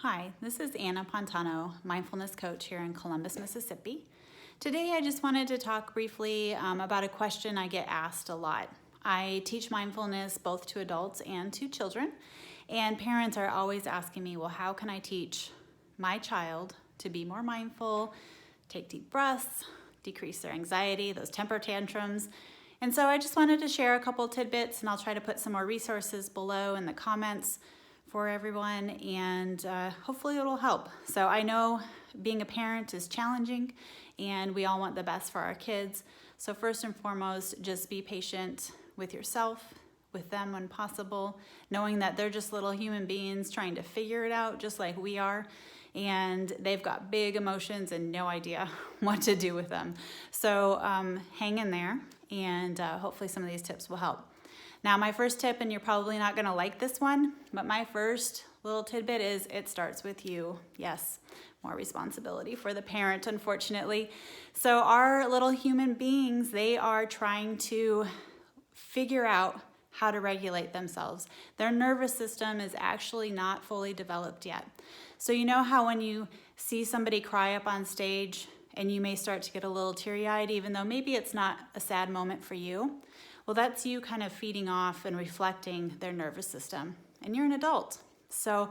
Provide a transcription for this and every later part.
Hi, this is Anna Pontano, mindfulness coach here in Columbus, Mississippi. Today I just wanted to talk briefly about a question I get asked a lot. I teach mindfulness both to adults and to children, and parents are always asking me, well, how can I teach my child to be more mindful, take deep breaths, decrease their anxiety, those temper tantrums? And so I just wanted to share a couple tidbits, and I'll try to put some more resources below in the comments for everyone, and hopefully it'll help. So I know being a parent is challenging, and we all want the best for our kids. So first and foremost, just be patient with yourself, with them when possible, knowing that they're just little human beings trying to figure it out just like we are, and they've got big emotions and no idea what to do with them. So hang in there, and hopefully some of these tips will help. Now, my first tip, and you're probably not gonna like this one, but my first little tidbit is it starts with you. Yes, more responsibility for the parent, unfortunately. So our little human beings, they are trying to figure out how to regulate themselves. Their nervous system is actually not fully developed yet. So you know how when you see somebody cry up on stage and you may start to get a little teary-eyed, even though maybe it's not a sad moment for you? Well, that's you kind of feeding off and reflecting their nervous system. And you're an adult. So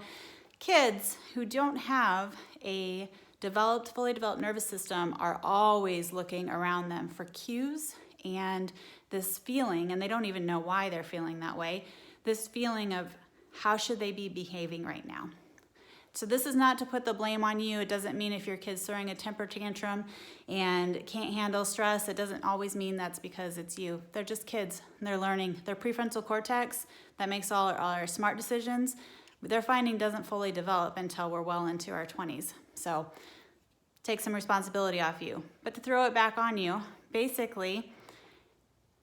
kids who don't have a fully developed nervous system are always looking around them for cues and this feeling, and they don't even know why they're feeling that way, this feeling of how should they be behaving right now. So this is not to put the blame on you. It doesn't mean if your kid's throwing a temper tantrum and can't handle stress, it doesn't always mean that's because it's you. They're just kids. They're learning. Their prefrontal cortex that makes all our smart decisions, they're finding doesn't fully develop until we're well into our 20s. So take some responsibility off you. But to throw it back on you, basically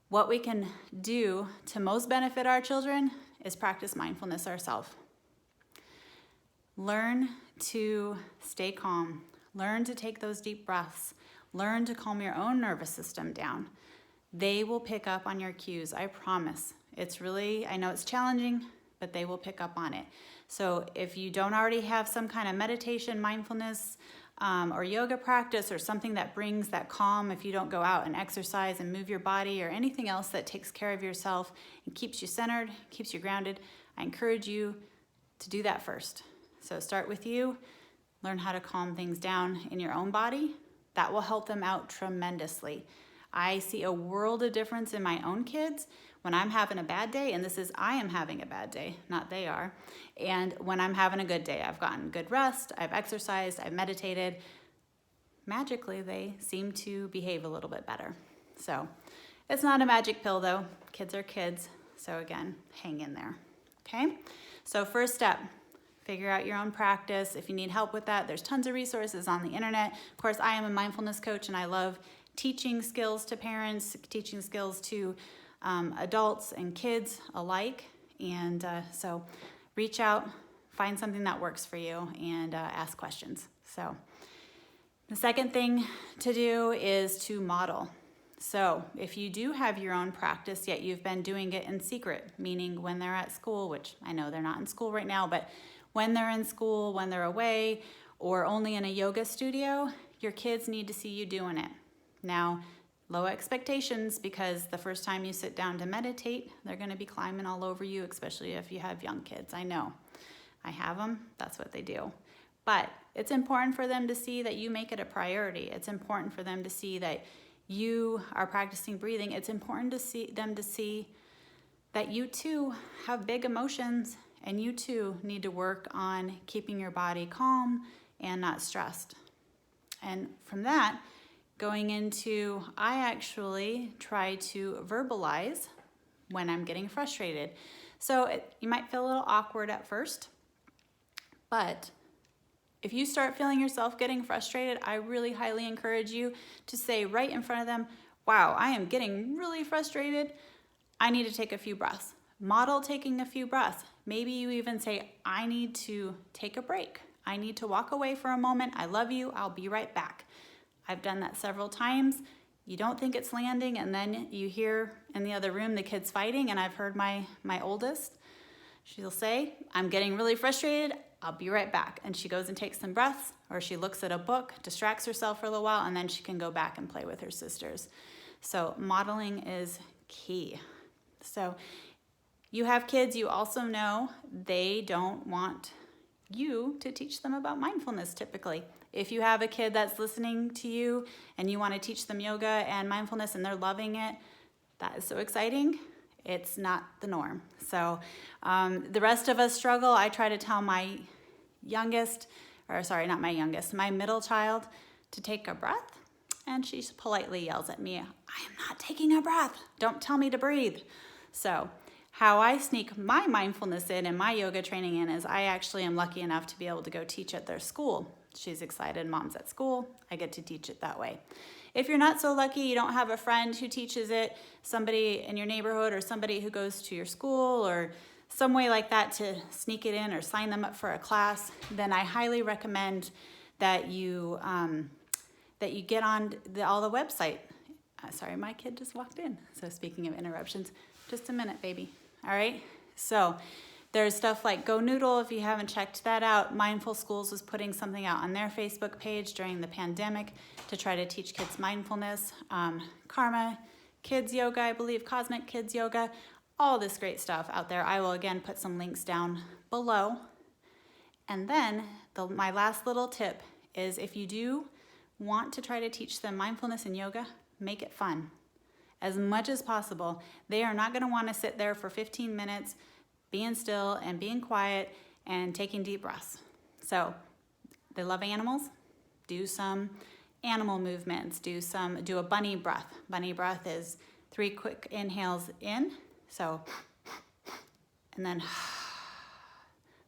what we can do to most benefit our children is practice mindfulness ourselves. Learn to stay calm. Learn to take those deep breaths. Learn to calm your own nervous system down. They will pick up on your cues, I promise. I know it's challenging, but they will pick up on it. So if you don't already have some kind of meditation, mindfulness, or yoga practice or something that brings that calm, if you don't go out and exercise and move your body or anything else that takes care of yourself and keeps you centered, keeps you grounded, I encourage you to do that first. So start with you, learn how to calm things down in your own body. That will help them out tremendously. I see a world of difference in my own kids when I'm having a bad day, and I am having a bad day, not they are. And when I'm having a good day, I've gotten good rest, I've exercised, I've meditated. Magically, they seem to behave a little bit better. So it's not a magic pill though. Kids are kids. So again, hang in there, okay? So first step, figure out your own practice. If you need help with that, there's tons of resources on the internet. Of course, I am a mindfulness coach, and I love teaching skills to parents, teaching skills to adults and kids alike. And so reach out, find something that works for you, and ask questions. So the second thing to do is to model. So if you do have your own practice, yet you've been doing it in secret, meaning when they're at school, which I know they're not in school right now, but when they're in school, when they're away, or only in a yoga studio, your kids need to see you doing it. Now, low expectations, because the first time you sit down to meditate, they're gonna be climbing all over you, especially if you have young kids. I know, I have them, that's what they do. But it's important for them to see that you make it a priority. It's important for them to see that you are practicing breathing. It's important to them to see that you too have big emotions, and you too need to work on keeping your body calm and not stressed. And from that, going into, I actually try to verbalize when I'm getting frustrated. So you might feel a little awkward at first, but if you start feeling yourself getting frustrated, I really highly encourage you to say right in front of them, wow, I am getting really frustrated. I need to take a few breaths. Model taking a few breaths. Maybe you even say, I need to take a break. I need to walk away for a moment. I love you. I'll be right back. I've done that several times. You don't think it's landing, and then you hear in the other room the kids fighting, and I've heard my oldest, she'll say, I'm getting really frustrated. I'll be right back. And she goes and takes some breaths, or she looks at a book, distracts herself for a little while, and then she can go back and play with her sisters. So modeling is key. So you have kids, you also know they don't want you to teach them about mindfulness typically. If you have a kid that's listening to you and you want to teach them yoga and mindfulness and they're loving it, that is so exciting. It's not the norm. So the rest of us struggle. I try to tell my my middle child to take a breath, and she politely yells at me, I am not taking a breath. Don't tell me to breathe. So how I sneak my mindfulness in and my yoga training in is I actually am lucky enough to be able to go teach at their school. She's excited, mom's at school, I get to teach it that way. If you're not so lucky, you don't have a friend who teaches it, somebody in your neighborhood or somebody who goes to your school or some way like that to sneak it in or sign them up for a class, then I highly recommend that you get on all the website. Sorry, my kid just walked in. So speaking of interruptions, just a minute, baby. All right, so there's stuff like Go Noodle, if you haven't checked that out. Mindful Schools was putting something out on their Facebook page during the pandemic to try to teach kids mindfulness. Karma Kids Yoga, I believe, Cosmic Kids Yoga, all this great stuff out there. I will again put some links down below. And then my last little tip is if you do want to try to teach them mindfulness and yoga, make it fun. As much as possible. They are not going to want to sit there for 15 minutes being still and being quiet and taking deep breaths. So they love animals. Do some animal movements. Do a bunny breath. Bunny breath is 3 quick inhales in. So, and then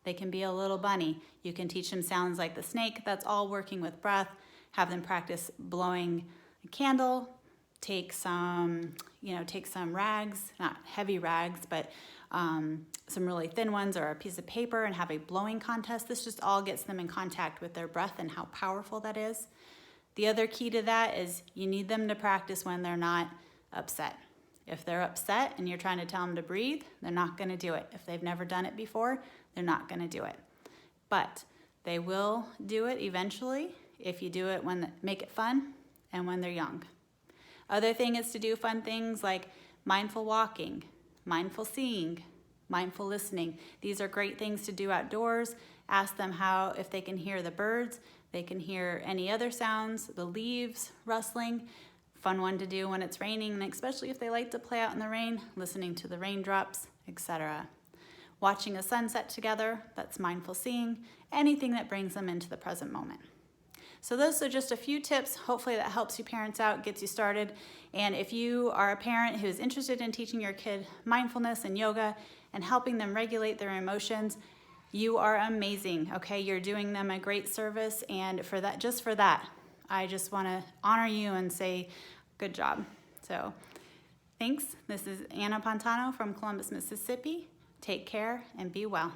they can be a little bunny. You can teach them sounds like the snake. That's all working with breath. Have them practice blowing a candle. Take some rags, not heavy rags, but some really thin ones or a piece of paper and have a blowing contest. This just all gets them in contact with their breath and how powerful that is. The other key to that is you need them to practice when they're not upset. If they're upset and you're trying to tell them to breathe, they're not going to do it. If they've never done it before, they're not going to do it. But they will do it eventually if you do it make it fun and when they're young. Other thing is to do fun things like mindful walking, mindful seeing, mindful listening. These are great things to do outdoors. Ask them if they can hear the birds, they can hear any other sounds, the leaves rustling. Fun one to do when it's raining, and especially if they like to play out in the rain, listening to the raindrops, etc. Watching a sunset together, that's mindful seeing. Anything that brings them into the present moment. So those are just a few tips. Hopefully that helps you parents out, gets you started. And if you are a parent who is interested in teaching your kid mindfulness and yoga and helping them regulate their emotions, you are amazing, okay? You're doing them a great service, and for that, I just want to honor you and say good job. So thanks. This is Anna Pantano from Columbus, Mississippi. Take care and be well.